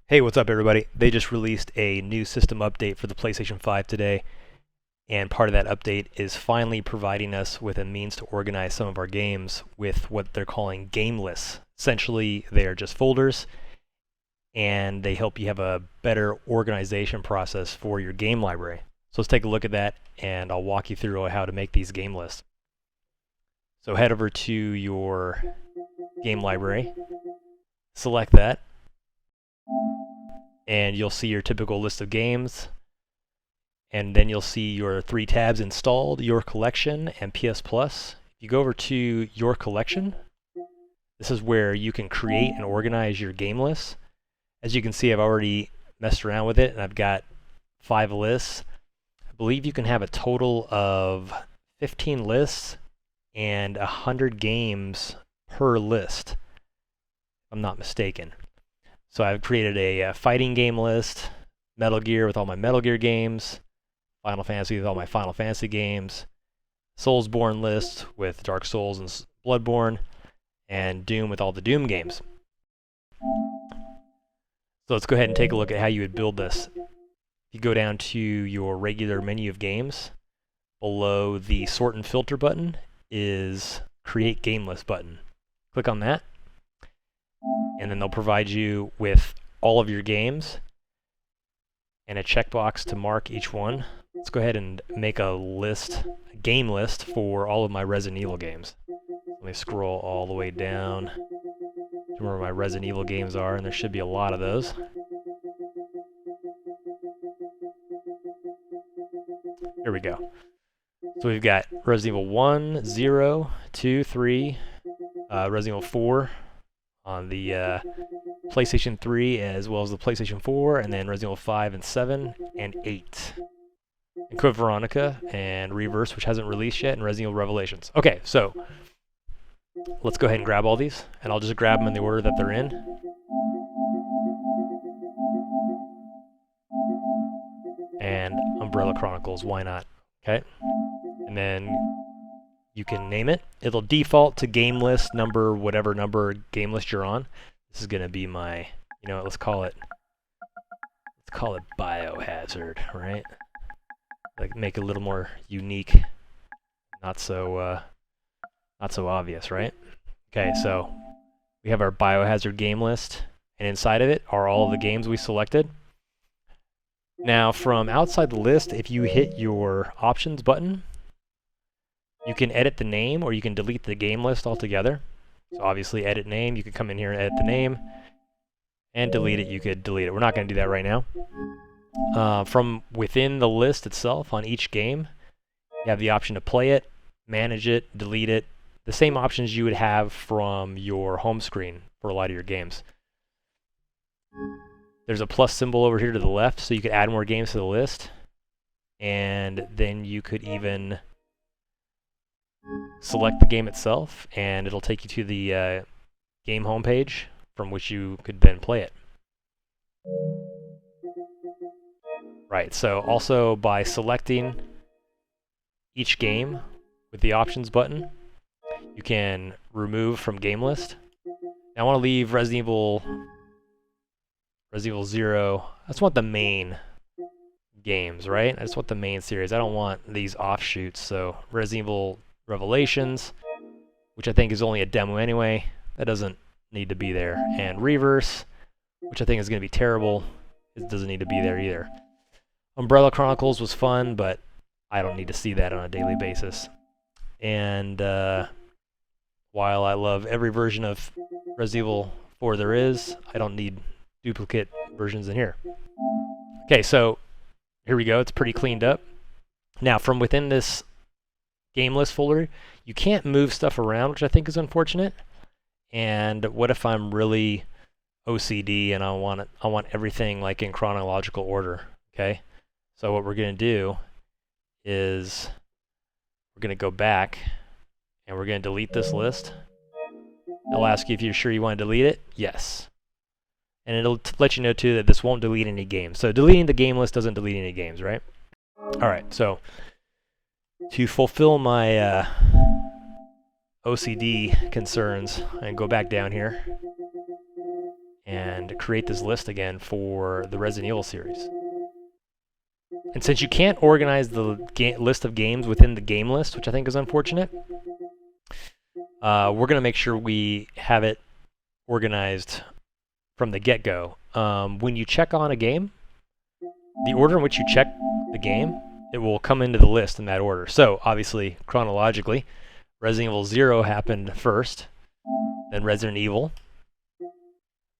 Hey, what's up everybody? They just released a new system update for the PlayStation 5 today, and part of that update is finally providing us with a means to organize some of our games with what they're calling game lists. Essentially, they are just folders, and they help you have a better organization process for your game library. So let's take a look at that, and I'll walk you through how to make these game lists. So head over to your game library, select that, and you'll see your typical list of games, and then you'll see your 3 tabs installed, your collection, and PS Plus. If you go over to your collection, this is where you can create and organize your game lists. As you can see, I've already messed around with it, and I've got 5 lists. I believe you can have a total of 15 lists and 100 games per list, if I'm not mistaken. So I've created a fighting game list, Metal Gear with all my Metal Gear games, Final Fantasy with all my Final Fantasy games, Soulsborne list with Dark Souls and Bloodborne, and Doom with all the Doom games. So let's go ahead and take a look at how you would build this. If you go down to your regular menu of games, below the Sort and Filter button is Create Game List button. Click on that, and then they'll provide you with all of your games and a checkbox to mark each one. Let's go ahead and make a game list for all of my Resident Evil games. Let me scroll all the way down to where my Resident Evil games are, and there should be a lot of those. Here we go. So we've got Resident Evil 1, 0, 2, 3, Resident Evil 4, on the PlayStation 3 as well as the PlayStation 4, and then Resident Evil 5 and 7 and 8. And Code Veronica and Reverse, which hasn't released yet, and Resident Evil Revelations. Okay, so let's go ahead and grab all these, and I'll just grab them in the order that they're in. And Umbrella Chronicles, why not? Okay, and then you can name it. It'll default to game list number, whatever number game list you're on. This is gonna be my, let's call it Biohazard, right? Like, make it a little more unique, not so obvious, right? Okay, so we have our Biohazard game list, and inside of it are all of the games we selected. Now, from outside the list, if you hit your options button, you can edit the name, or you can delete the game list altogether. So obviously, edit name, you can come in here and edit the name, and delete it, you could delete it. We're not going to do that right now. From within the list itself, on each game, you have the option to play it, manage it, delete it, the same options you would have from your home screen for a lot of your games. There's a plus symbol over here to the left, so you could add more games to the list, and then you could even select the game itself, and it'll take you to the game homepage from which you could then play it. Right, so also by selecting each game with the options button, you can remove from game list. Now I want to leave Resident Evil 0. I just want the main games, right? I just want the main series. I don't want these offshoots. So Resident Evil Revelations, which I think is only a demo anyway, that doesn't need to be there. And Reverse, which I think is going to be terrible, it doesn't need to be there either. Umbrella Chronicles was fun, but I don't need to see that on a daily basis. And while I love every version of Resident Evil 4 there is, I don't need duplicate versions in here. Okay, so here we go. It's pretty cleaned up. Now, from within this game list folder, you can't move stuff around, which I think is unfortunate. And what if I'm really OCD and I want everything like in chronological order? Okay, so what we're going to do is we're going to go back and we're going to delete this list. It'll ask you if you're sure you want to delete it. Yes. And it'll let you know too that this won't delete any games. So deleting the game list doesn't delete any games, right? Alright, so to fulfill my OCD concerns, I can go back down here and create this list again for the Resident Evil series. And since you can't organize the list of games within the game list, which I think is unfortunate, we're going to make sure we have it organized from the get-go. When you check on a game, the order in which you check the game, it will come into the list in that order. So, obviously, chronologically, Resident Evil 0 happened first, then Resident Evil,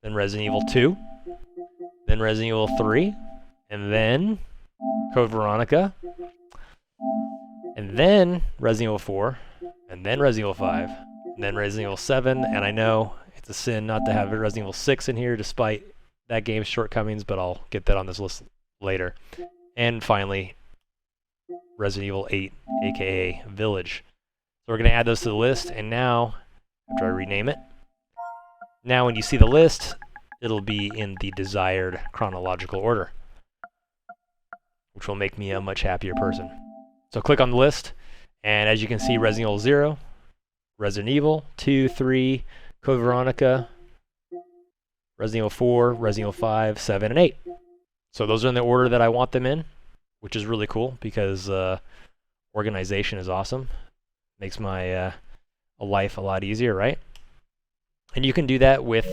then Resident Evil 2, then Resident Evil 3, and then Code Veronica, and then Resident Evil 4, and then Resident Evil 5, and then Resident Evil 7, and I know it's a sin not to have Resident Evil 6 in here despite that game's shortcomings, but I'll get that on this list later. And finally, Resident Evil 8, aka Village. So we're going to add those to the list, and now, after I rename it, now when you see the list, it'll be in the desired chronological order, which will make me a much happier person. So click on the list, and as you can see, Resident Evil 0, Resident Evil 2, 3, Code Veronica, Resident Evil 4, Resident Evil 5, 7, and 8. So those are in the order that I want them in, which is really cool because organization is awesome. Makes my life a lot easier, right? And you can do that with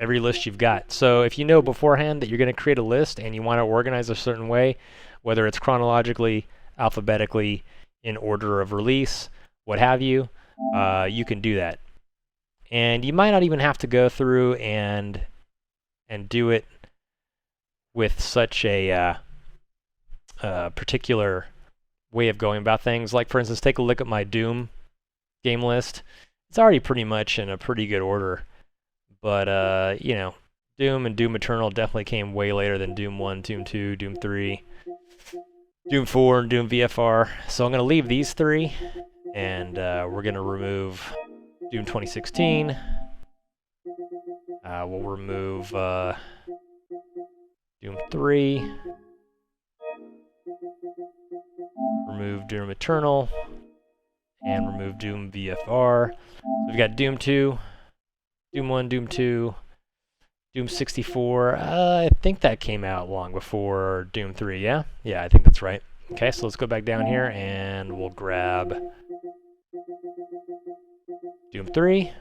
every list you've got. So if you know beforehand that you're going to create a list and you want to organize a certain way, whether it's chronologically, alphabetically, in order of release, what have you, you can do that. And you might not even have to go through and do it with such a particular way of going about things. Like, for instance, take a look at my Doom game list. It's already pretty much in a pretty good order. But, you know, Doom and Doom Eternal definitely came way later than Doom 1, Doom 2, Doom 3, Doom 4, and Doom VFR. So I'm going to leave these three, and we're going to remove Doom 2016. We'll remove Doom 3. Remove Doom Eternal. And remove Doom VFR. So we've got Doom 2, Doom 1, Doom 2, Doom 64. I think that came out long before Doom 3, yeah? Yeah, I think that's right. Okay, so let's go back down here and we'll grab Doom 3.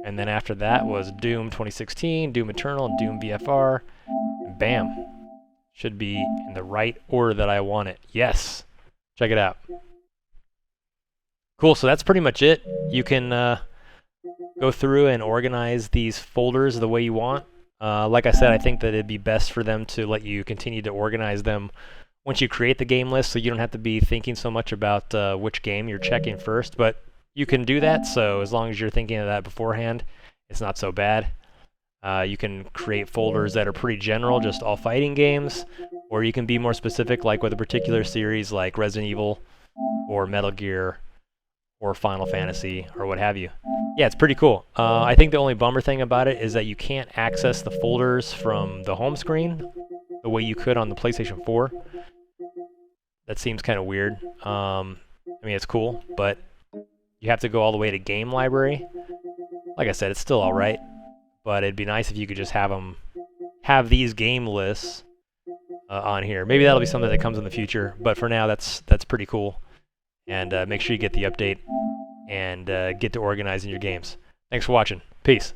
And then after that was Doom 2016, Doom Eternal, and Doom VFR. And bam. Should be in the right order that I want it. Yes. Check it out. Cool, so that's pretty much it. You can go through and organize these folders the way you want. Like I said, I think that it'd be best for them to let you continue to organize them once you create the game list, so you don't have to be thinking so much about which game you're checking first. But you can do that, so as long as you're thinking of that beforehand, it's not so bad. You can create folders that are pretty general, just all fighting games, or you can be more specific, like with a particular series like Resident Evil or Metal Gear or Final Fantasy, or what have you. Yeah, it's pretty cool. I think the only bummer thing about it is that you can't access the folders from the home screen the way you could on the PlayStation 4. That seems kind of weird. I mean, it's cool, but you have to go all the way to Game Library. Like I said, it's still alright, but it'd be nice if you could just have these game lists on here. Maybe that'll be something that comes in the future, but for now, that's pretty cool. And make sure you get the update and get to organizing your games. Thanks for watching. Peace.